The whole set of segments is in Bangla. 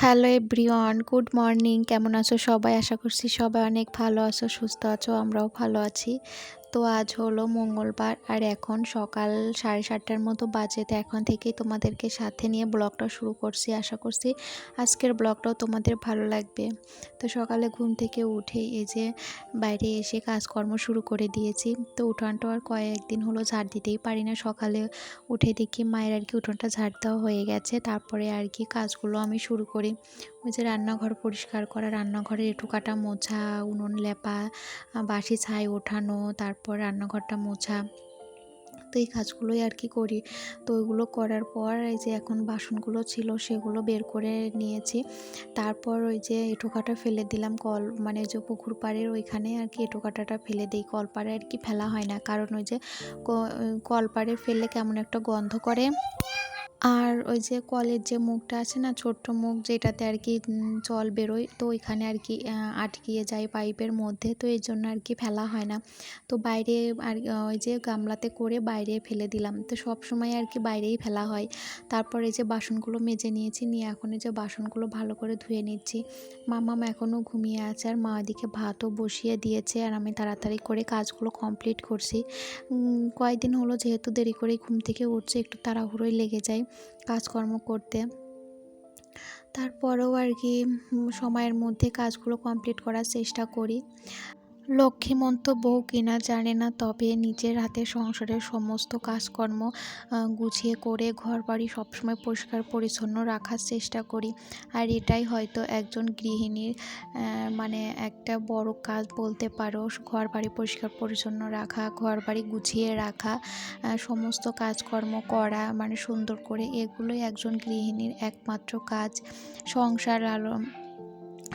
Hello everyone, good morning. কেমন আছো সবাই? আশা করছি সবাই অনেক ভালো আছো, সুস্থ আছো। আমরাও ভালো আছি। তো আজ হলো মঙ্গলবার আর এখন সকাল 7:30টার মতো বাজে। তো এখন থেকেই তোমাদেরকে সাথে নিয়ে ব্লগটা শুরু করছি। আশা করছি আজকের ব্লগটাও তোমাদের ভালো লাগবে। তো সকালে ঘুম থেকে উঠে এই যে বাইরে এসে কাজকর্ম শুরু করে দিয়েছি। তো উঠানটা আর কয়েকদিন হলো ঝাড় দিতেই পারি না। সকালে উঠে দেখি মায়ের আর কি উঠোনটা ঝাড় দেওয়া হয়ে গেছে, তারপরে আর কি কাজগুলো আমি শুরু করি। ওই যে রান্নাঘর পরিষ্কার করা, রান্নাঘরের এঁটো কাটা মোছা, উনুন লেপা, বাসি ছাই ওঠানো, তারপর রান্নাঘরটা মোছা। তো এই কাজগুলোই আর কি করি। তো ওইগুলো করার পর এই যে এখন বাসনগুলো ছিল সেগুলো বের করে নিয়েছি। তারপর ওই যে এঁটো কাটা ফেলে দিলাম মানে যে পুকুর পাড়ের ওইখানে আর কি এঁটো কাটাটা ফেলে দিই। কলপাড়ে আর কি ফেলা হয় না, কারণ ওই যে কলপাড়ে ফেললে কেমন একটা গন্ধ করে। আর ওই যে কলের যে মুখটা আছে না, ছোট্ট মুখ যেটাতে আর কি জল বেরোয়, তো ওইখানে আর কি আটকিয়ে যায় পাইপের মধ্যে, তো এই জন্য আর কি ফেলা হয় না। তো বাইরে আর ওই যে গামলাতে করে বাইরে ফেলে দিলাম। তো সব সময় আর কি বাইরেই ফেলা হয়। তারপর এই যে বাসনগুলো মেজে নিয়েছি, নিয়ে এখন এই যে বাসনগুলো ভালো করে ধুয়ে নিচ্ছি। মাম্মাম এখনও ঘুমিয়ে আছে আর মা ওদিকে ভাতও বসিয়ে দিয়েছে, আর আমি তাড়াতাড়ি করে কাজগুলো কমপ্লিট করছি। কয়েকদিন হলো যেহেতু দেরি করে ঘুম থেকে উঠছে, একটু তাড়াহুড়োই লেগে যায় কাজকর্ম করতে। তারপরেও আর কি সময়ের মধ্যে কাজগুলো কমপ্লিট করার চেষ্টা করি। লক্ষ্মীমন্ত বউ কিনা জানে না, তবে নিজের হাতে সংসারের সমস্ত কাজকর্ম গুছিয়ে করে ঘরবাড়ি সবসময় পরিষ্কার পরিচ্ছন্ন রাখার চেষ্টা করি। আর এটাই হয়তো একজন গৃহিণীর মানে একটা বড় কাজ বলতে পারো। ঘরবাড়ি পরিষ্কার পরিচ্ছন্ন রাখা, ঘরবাড়ি গুছিয়ে রাখা, সমস্ত কাজকর্ম করা, মানে সুন্দর করে, এগুলোই একজন গৃহিণীর একমাত্র কাজ। সংসার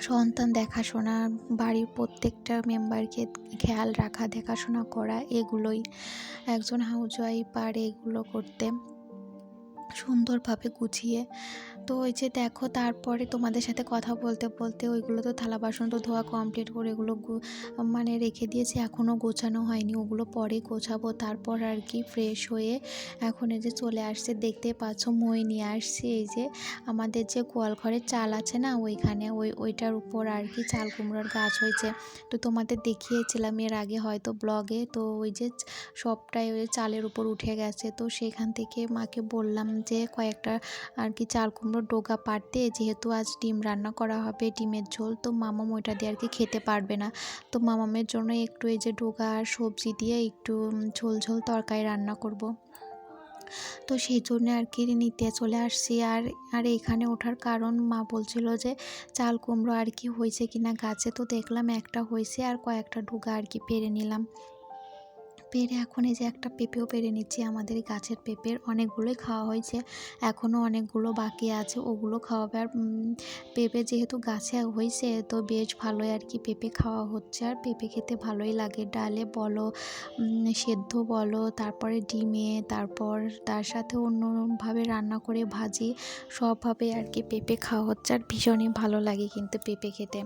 সন্তান দেখাশোনা, বাড়ির প্রত্যেকটা মেম্বারকে খেয়াল রাখা, দেখাশোনা করা, এগুলোই একজন হাউসওয়াইফ পারে এগুলো করতে সুন্দরভাবে গুছিয়ে। তো ওই যে দেখো, তারপরে তোমাদের সাথে কথা বলতে বলতে ওইগুলো তো থালা বাসন তো ধোয়া কমপ্লিট করে এগুলো মানে রেখে দিয়েছি, এখনও গোছানো হয়নি, ওগুলো পরে গোছাবো। তারপর আর কি ফ্রেশ হয়ে এখন এই যে চলে আসছে, দেখতে পাচ্ছ মই নিয়ে আসছি। এই যে আমাদের যে গোয়াল ঘরের চাল আছে না, ওইখানে ওইটার উপর আর কি চাল কুমড়োর গাছ হয়েছে। তো তোমাদের দেখিয়েছিলাম এর আগে হয়তো ব্লগে। তো ওই যে সবটাই ওই চালের উপর উঠে গেছে। তো সেখান থেকে মাকে বললাম যে কয়েকটা আর কি চাল কুমড়োর ডোগা পাড়তে, যেহেতু আজ ডিম রান্না করা হবে, ডিমের ঝোল, তো মামাম ওইটা দিয়ে আর কি খেতে পারবে না। তো মামামের জন্য একটু এই যে ডোগা আর সবজি দিয়ে একটু ঝোল ঝোল তরকারি রান্না করব। তো সেই জন্য আর কি নিতে চলে আসছি। আর এখানে ওঠার কারণ, মা বলছিল যে চাল কুমড়ো আর কি হয়েছে কিনা গাছে। তো দেখলাম একটা হয়েছে, আর কয়েকটা ডোগা আর কি পেরে নিলাম। পেরে এখন এই যে একটা পেঁপেও পেরে নিচ্ছি। আমাদের এই গাছের পেঁপের অনেকগুলোই খাওয়া হয়েছে, এখনও অনেকগুলো বাকি আছে, ওগুলো খাওয়াবে। আর পেঁপে যেহেতু গাছে হয়েছে, তো বেশ ভালোই আর কি পেঁপে খাওয়া হচ্ছে। আর পেঁপে খেতে ভালোই লাগে, ডালে বলো, সেদ্ধ বলো, তারপরে ডিমে, তারপর তার সাথে অন্যভাবে রান্না করে ভাজি, সবভাবে আর কি পেঁপে খাওয়া হচ্ছে। আর ভীষণই ভালো লাগে কিন্তু পেঁপে খেতে।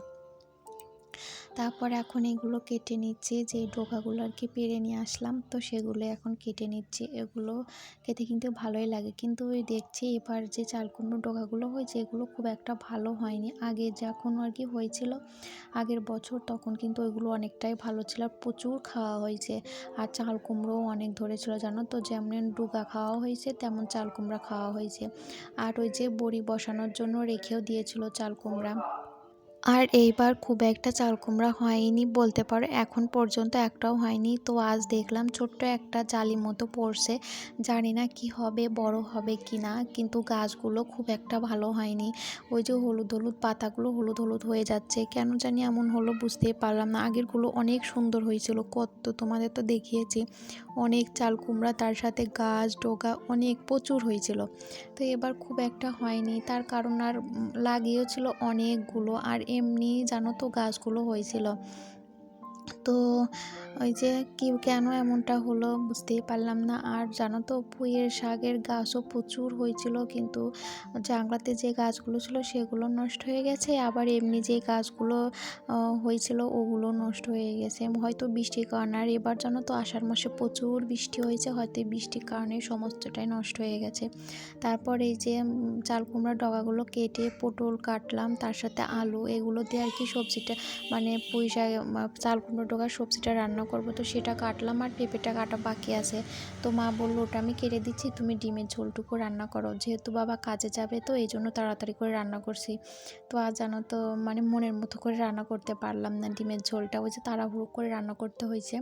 তারপর এখন এগুলো কেটে নিচ্ছি, যে ডোকাগুলো আর কি পেরে নিয়ে আসলাম, তো সেগুলো এখন কেটে নিচ্ছি। এগুলো খেতে কিন্তু ভালোই লাগে, কিন্তু ওই দেখছি এবার যে চাল কুমড়োর ডোকাগুলো হয়েছে, এগুলো খুব একটা ভালো হয়নি। আগে যখন আর কি হয়েছিল আগের বছর, তখন কিন্তু ওইগুলো অনেকটাই ভালো ছিল, প্রচুর খাওয়া হয়েছে। আর চাল কুমড়োও অনেক ধরেছিল জানো তো, যেমন ডোকা খাওয়া হয়েছে তেমন চাল কুমড়া খাওয়া হয়েছে। আর ওই যে বড়ি বসানোর জন্য রেখেও দিয়েছিল চাল কুমড়া। আর এইবার খুব একটা চাল কুমড়া হয়নি বলতে পারো, এখন পর্যন্ত একটাও হয়নি। তো আজ দেখলাম ছোট্ট একটা জালি মতো পড়ছে, জানি না কি হবে, বড় হবে কি না, কিন্তু গাছগুলো খুব একটা ভালো হয়নি। ওই যে হলুদ হলুদ পাতাগুলো হলুদ হলুদ হয়ে যাচ্ছে, কেন জানি এমন হলো বুঝতেই পারলাম না। আগেরগুলো অনেক সুন্দর হয়েছিল, কত তোমাদের তো দেখিয়েছি, অনেক চাল কুমড়া, তার সাথে গাছ ডোগা অনেক প্রচুর হয়েছিল। তো এবার খুব একটা হয়নি, তার কারণ আর লাগিয়েও ছিল অনেকগুলো, আর এমনি জানো তো গাছগুলো হয়েছিল। তো ওই যে কেন এমনটা হলো বুঝতেই পারলাম না। আর জানো তো পুঁইয়ের শাকের গাছও প্রচুর হয়েছিল, কিন্তু জাংলাতে যে গাছগুলো ছিল সেগুলো নষ্ট হয়ে গেছে, আবার এমনি যে গাছগুলো হয়েছিল ওগুলো নষ্ট হয়ে গেছে হয়তো বৃষ্টির কারণে। আর এবার জানো তো আষাঢ় মাসে প্রচুর বৃষ্টি হয়েছে, হয়তো এই বৃষ্টির কারণে সমস্তটাই নষ্ট হয়ে গেছে। তারপর এই যে চাল কুমড়ার ডগাগুলো কেটে পটল কাটলাম, তার সাথে আলু এগুলো দিয়ে আর কি সবজিটা মানে পুঁই শাক চাল কুমড়ো ডগার সবজিটা রান্না করব। তো সেটা কাটলাম, আর পেঁপেটা কাটা বাকি আছে। তো মা বললো ওটা আমি কেটে দিচ্ছি, তুমি ডিমের ঝোলটুকু রান্না করো। যেহেতু বাবা কাজে যাবে তো এই জন্য তাড়াতাড়ি করে রান্না করছি। তো আর জানো তো মানে মনের মতো করে রান্না করতে পারলাম না ডিমের ঝোলটা, ওই যে তাড়াহুড়ো করে রান্না করতে হয়েছে,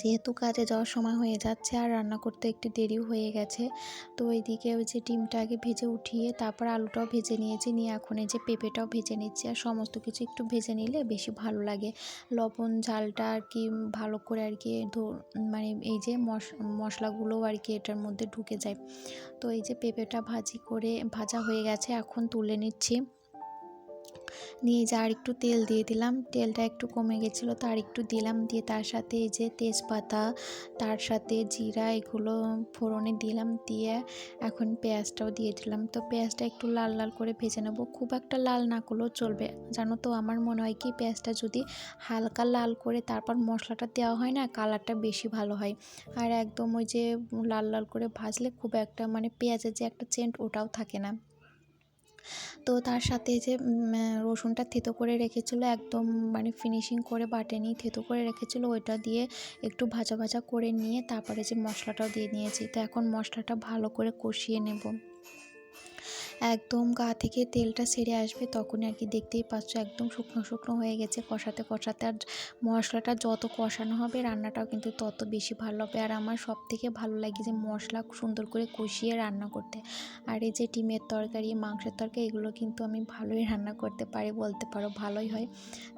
যেহেতু কাজে যাওয়ার সময় হয়ে যাচ্ছে আর রান্না করতে একটু দেরিও হয়ে গেছে। তো ওইদিকে ওই যে ডিমটা আগে ভেজে উঠিয়ে তারপর আলুটাও ভেজে নিয়েছি, নিয়ে এখন এই যে পেঁপেটাও ভেজে নিচ্ছি। আর সমস্ত কিছু একটু ভেজে নিলে বেশি ভালো লাগে, লবণ ঝালটা আর কি ভালো করে আর কি মানে এই যে মশলাগুলোও আর কি এটার মধ্যে ঢুকে যায়। তো এই যে পেঁপেটা ভাজা হয়ে গেছে, এখন তুলে নিচ্ছি। নিয়ে যে আর একটু তেল দিয়ে দিলাম, তেলটা একটু কমে গেছিলো তো আর একটু দিলাম, দিয়ে তার সাথে এই যে তেজপাতা, তার সাথে জিরা এগুলো ফোড়নে দিলাম, দিয়ে এখন পেঁয়াজটাও দিয়ে দিলাম। তো পেঁয়াজটা একটু লাল লাল করে ভেজে নেবো, খুব একটা লাল না করলেও চলবে। জানো তো আমার মনে হয় কি পেঁয়াজটা যদি হালকা লাল করে তারপর মশলাটা দেওয়া হয় না, কালারটা বেশি ভালো হয়। আর একদম ওই যে লাল লাল করে ভাজলে খুব একটা মানে পেঁয়াজের যে একটা সেন্ট ওটাও থাকে না। তো তার সাথে যে রসুনটা থেতো করে রেখেছিলো, একদম মানে ফিনিশিং করে বাটেনি, থেতো করে রেখেছিলো, ওইটা দিয়ে একটু ভাজা ভাজা করে নিয়ে তারপরে যে মশলাটাও দিয়ে নিয়েছি। তো এখন মশলাটা ভালো করে কষিয়ে নেব, একদম গা থেকে তেলটা ছেড়ে আসবে তখনই আর কি, দেখতেই পাচ্ছ একদম শুকনো শুকনো হয়ে গেছে কষাতে কষাতে। আর মশলাটা যত কষানো হবে রান্নাটাও কিন্তু তত বেশি ভালো হবে। আর আমার সব থেকে ভালো লাগে যে মশলা সুন্দর করে কষিয়ে রান্না করতে। আর এই যে ডিমের তরকারি, মাংসের তরকারি এগুলো কিন্তু আমি ভালোই রান্না করতে পারি, বলতে পারো ভালোই হয়।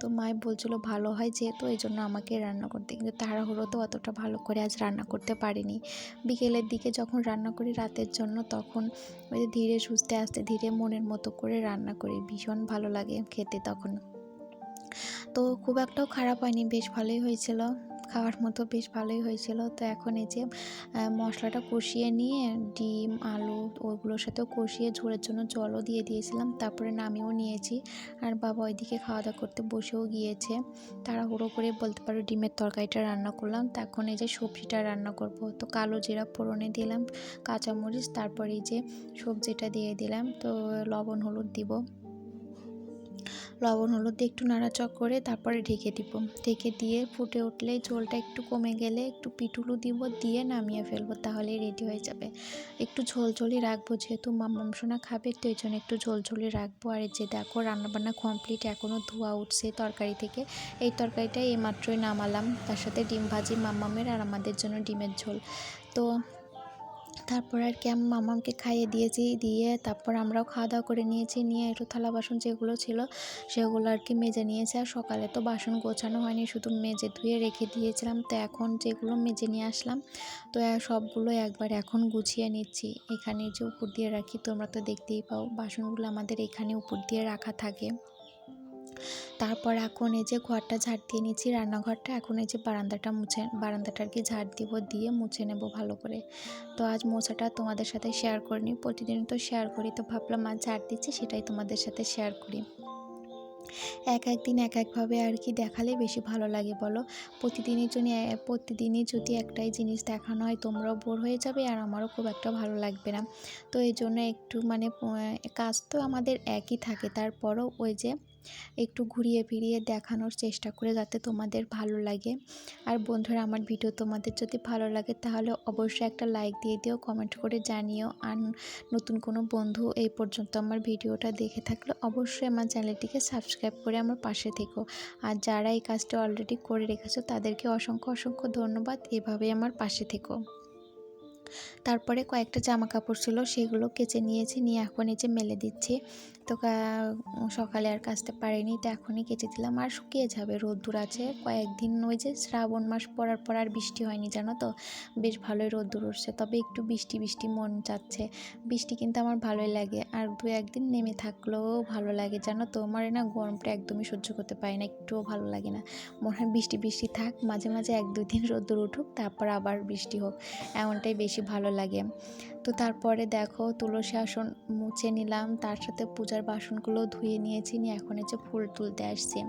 তো মাই বলছিল ভালো হয় যেহেতু এই জন্য আমাকে রান্না করতে, কিন্তু তাড়াহুড়োতে অতটা ভালো করে আজ রান্না করতে পারিনি। বিকেলের দিকে যখন রান্না করি রাতের জন্য, তখন ওই যে ধীরে সুস্থে আস্তে ধীরে মনের মতো করে রান্না করি, ভীষণ ভালো লাগে খেতে তখন। তো খুব একটাও খারাপ হয়নি, বেশ ভালোই হয়েছিল, খাওয়ার মতো বেশ ভালোই হয়েছিল। তো এখন এই যে মশলাটা কষিয়ে নিয়ে ডিম আলু ওইগুলোর সাথেও কষিয়ে ঝোলের জন্য জলও দিয়ে দিয়েছিলাম, তারপরে নামিয়েও নিয়েছি। আর বাবা ওইদিকে খাওয়া দাওয়া করতে বসেও গিয়েছে, তাড়াহুড়ো করে বলতে পারো ডিমের তরকারিটা রান্না করলাম। তো এখন এই যে সবজিটা রান্না করব, তো কালো জিরা ফোড়নে দিলাম, কাঁচামরিচ, তারপরে এই যে সবজিটা দিয়ে দিলাম। তো লবণ হলুদ দিব, লবণ হলুদ দিয়ে একটু নাড়াচাড়া করে তারপরে ঢেকে দিব, ঢেকে দিয়ে ফুটে উঠলে ঝোলটা একটু কমে গেলে একটু পিটুলু দিব, দিয়ে নামিয়ে ফেলবো, তাহলে রেডি হয়ে যাবে। একটু ঝোলঝোলি রাখবো যেহেতু মাম্মাম সোনা খাবে, তো এই জন্য একটু ঝোলঝোলি রাখবো। আর এই যে দেখো রান্নাবান্না কমপ্লিট, এখনও ধোয়া উঠছে তরকারি থেকে। এই তরকারিটা এইমাত্রই নামালাম, তার সাথে ডিম ভাজি মাম্মামের আর আমাদের জন্য ডিমের ঝোল। তো তারপর আর কি আমি মামামকে খাইয়ে দিয়েছি, দিয়ে তারপর আমরাও খাওয়া দাওয়া করে নিয়েছি, নিয়ে একটু থালা বাসন যেগুলো ছিল সেগুলো আর কি মেজে নিয়েছি। আর সকালে তো বাসন গোছানো হয়নি, শুধু মেজে ধুয়ে রেখে দিয়েছিলাম। তো এখন যেগুলো মেজে নিয়ে আসলাম, তো সবগুলো একবার এখন গুছিয়ে নিচ্ছি। এখানে যে উপর দিয়ে রাখি তোমরা তো দেখতেই পাও, বাসনগুলো আমাদের এখানে উপর দিয়ে রাখা থাকে। তারপর এখন এই যে ঘরটা ঝাড় দিয়ে নিচ্ছি, রান্নাঘরটা, এখন এই যে বারান্দাটা আর কি ঝাড় দিব, দিয়ে মুছে নেব ভালো করে। তো আজ মোছাটা তোমাদের সাথে শেয়ার করিনি, প্রতিদিন তো শেয়ার করি, তো ভাবলাম আজ ঝাড় দিচ্ছি সেটাই তোমাদের সাথে শেয়ার করি। এক একদিন এক একভাবে আর কি দেখালে বেশি ভালো লাগে বলো। প্রতিদিনই যদি একটাই জিনিস দেখানো হয় তোমরাও বোর হয়ে যাবে আর আমারও খুব একটা ভালো লাগবে না। তো এই জন্য একটু মানে কাজ তো আমাদের একই থাকে, তারপরও ওই যে একটু ঘুরিয়ে ফিরিয়ে দেখানোর চেষ্টা করে যাতে তোমাদের ভালো লাগে। আর বন্ধুরা আমার ভিডিও তোমাদের যদি ভালো লাগে তাহলে অবশ্যই একটা লাইক দিয়ে দিও, কমেন্ট করে জানিও। আর নতুন কোনো বন্ধু এই পর্যন্ত আমার ভিডিওটা দেখে থাকলে অবশ্যই আমার চ্যানেলটিকে সাবস্ক্রাইব করে আমার পাশে থেকো। আর যারা এই কাজটা অলরেডি করে রেখেছো তাদেরকে অসংখ্য অসংখ্য ধন্যবাদ, এভাবেই আমার পাশে থেকো। তারপরে কয়েকটা জামা কাপড় ছিল সেগুলো কেচে নিয়েছি, নিয়ে এখন এই যে মেলে দিচ্ছি। তো সকালে আর কাচতে পারিনি, তো এখনই কেচে দিলাম। আর শুকিয়ে যাবে, রোদ্দুর আছে কয়েকদিন। ওই যে শ্রাবণ মাস পড়ার পর আর বৃষ্টি হয়নি জানো তো, বেশ ভালোই রোদ্দুর উঠছে। তবে একটু বৃষ্টি বৃষ্টি মন চাচ্ছে। বৃষ্টি কিন্তু আমার ভালোই লাগে, আর দু একদিন নেমে থাকলেও ভালো লাগে জানো তো। আমার না গরমটা একদমই সহ্য করতে পারি না, একটুও ভালো লাগে না। মনে হয় বৃষ্টি বৃষ্টি থাক, মাঝে মাঝে 1-2 দিন রোদ্দুর উঠুক, তারপর আবার বৃষ্টি হোক, এমনটাই বেশি ভালো লাগে। তো তারপরে দেখো তুলসী আসন মুছে নিলাম, তার সাথে পূজার বাসনগুলো ধুয়ে নিয়েছি, নিয়ে এখন এই যে ফুল তুলতে আসছি।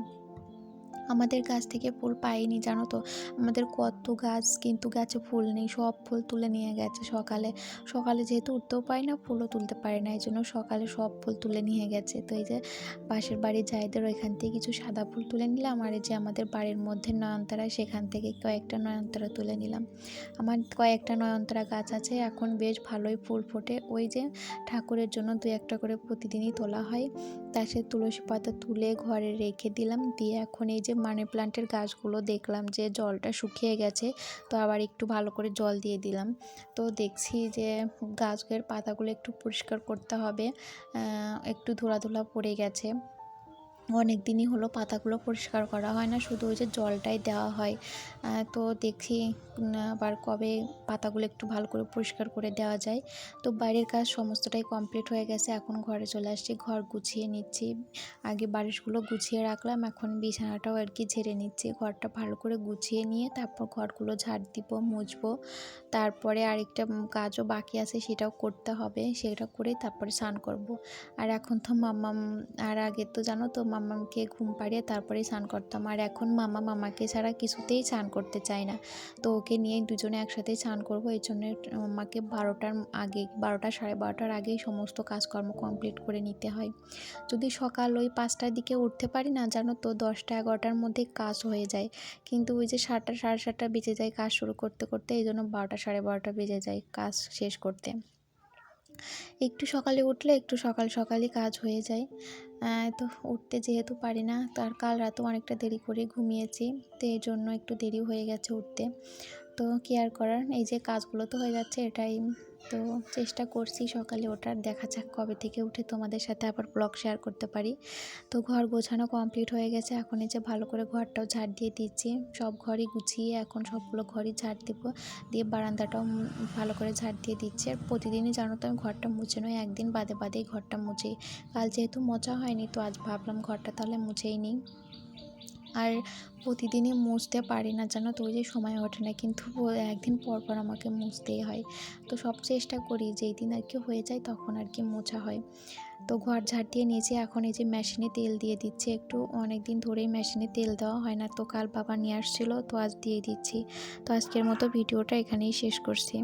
আমাদের গাছ থেকে ফুল পাইনি জানো তো, আমাদের কত গাছ, কিন্তু গাছে ফুল নেই, সব ফুল তুলে নিয়ে গেছে সকালে। সকালে যেহেতু উঠতেও পারি না, ফুলও তুলতে পারি না, এই জন্য সকালে সব ফুল তুলে নিয়ে গেছে। তো এই যে পাশের বাড়ির জায়দের ওইখান থেকে কিছু সাদা ফুল তুলে নিলাম, আর এই যে আমাদের বাড়ির মধ্যে নয়নতারা, সেখান থেকে কয়েকটা নয়নতারা তুলে নিলাম। আমার কয়েকটা নয়নতারা গাছ আছে, এখন বেশ ভালোই ফুল ফোটে। ওই যে ঠাকুরের জন্য 2-1টা করে প্রতিদিনই তোলা হয়। তার সাথে তুলসী পাতা তুলে ঘরে রেখে দিলাম, দিয়ে এখন এই যে মানি প্লান্টের গাছগুলো দেখলাম যে জলটা শুকিয়ে গেছে, তো আবার একটু ভালো করে জল দিয়ে দিলাম। তো দেখছি যে গাছের পাতাগুলো একটু পরিষ্কার করতে হবে, একটু ধুলা পড়ে গেছে। অনেক দিনই হলো পাতাগুলো পরিষ্কার করা হয় না, শুধু ওই যে জলটাই দেওয়া হয়। তো দেখি আবার কবে পাতাগুলো একটু ভালো করে পরিষ্কার করে দেওয়া যায়। তো বাইরের কাজ সমস্তটাই কমপ্লিট হয়ে গেছে, এখন ঘরে চলে আসছি, ঘর গুছিয়ে নিচ্ছি। আগে বালিশগুলো গুছিয়ে রাখলাম, এখন বিছানাটাও আর কি ঝেড়ে নিচ্ছি। ঘরটা ভালো করে গুছিয়ে নিয়ে তারপর ঘরগুলো ঝাড় দিব, মুছবো। তারপরে আরেকটা কাজও বাকি আছে, সেটাও করতে হবে, সেটা করে তারপরে স্নান করব। আর এখন তো মাম্মাম, আর আগে তো জানো তো মাম্মামকে ঘুম পাড়িয়ে তারপরেই স্নান করতাম, আর এখন মামাকে ছাড়া কিছুতেই স্নান করতে চায় না। তো ওকে নিয়ে দুজনে একসাথেই স্নান করবো, এই জন্য মাম্মাকে 12টার আগে, 12টা 12:30টার আগেই সমস্ত কাজকর্ম কমপ্লিট করে নিতে হয়। যদি সকাল ওই 5টার দিকে উঠতে পারি না জানো তো, 10টা-11টার মধ্যে কাজ হয়ে যায়। কিন্তু ওই যে 7টা 7:30টা বেজে যায় কাজ শুরু করতে করতে, এই জন্য 12টা 12:30 বেজে যায় কাজ শেষ করতে। একটু সকালে উঠলে একটু সকালই কাজ হয়ে যায়। তো উঠতে যেহেতু পারি না, তার কাল রাতেও অনেকটা দেরি করে ঘুমিয়েছি, তো এই জন্য একটু দেরি হয়ে গেছে উঠতে। তো কি আর করার, এই যে কাজগুলো তো হয়ে যাচ্ছে এটাই। তো চেষ্টা করছি সকালে ওঠার, দেখা যাক কবে থেকে উঠে তোমাদের সাথে আবার ব্লগ শেয়ার করতে পারি। তো ঘর গোছানো কমপ্লিট হয়ে গেছে, এখন এই যে ভালো করে ঘরটাও ঝাড় দিয়ে দিচ্ছি। সব ঘরই গুছিয়ে এখন সবগুলো ঘরই ঝাড় দিব, দিয়ে বারান্দাটাও ভালো করে ঝাড় দিয়ে দিচ্ছি। আর প্রতিদিনই জানো তো আমি ঘরটা মুছে নই, একদিন বাদে বাদেই ঘরটা মুছি। কাল যেহেতু মোছা হয়নি, তো আজ ভাবলাম ঘরটা তাহলে মুছেই নিই। আর প্রতিদিনই মুছতে পারি না জানো তো, ওই যে সময় ওঠে না, কিন্তু একদিন পর পর আমাকে মুছতেই হয়। তো সব চেষ্টা করি যেই দিন আর কি হয়ে যায় তখন আর কি মোছা হয়। তো ঘর ঝাড় দিয়ে নিয়েছি, এখন এই যে মেশিনে তেল দিয়ে দিচ্ছি একটু, অনেক দিন ধরেই মেশিনে তেল দেওয়া হয় না, তো কাল বাবা নিয়ে আসছিলো, তো আজ দিয়ে দিচ্ছি। তো আজকের মতো ভিডিওটা এখানেই শেষ করছি।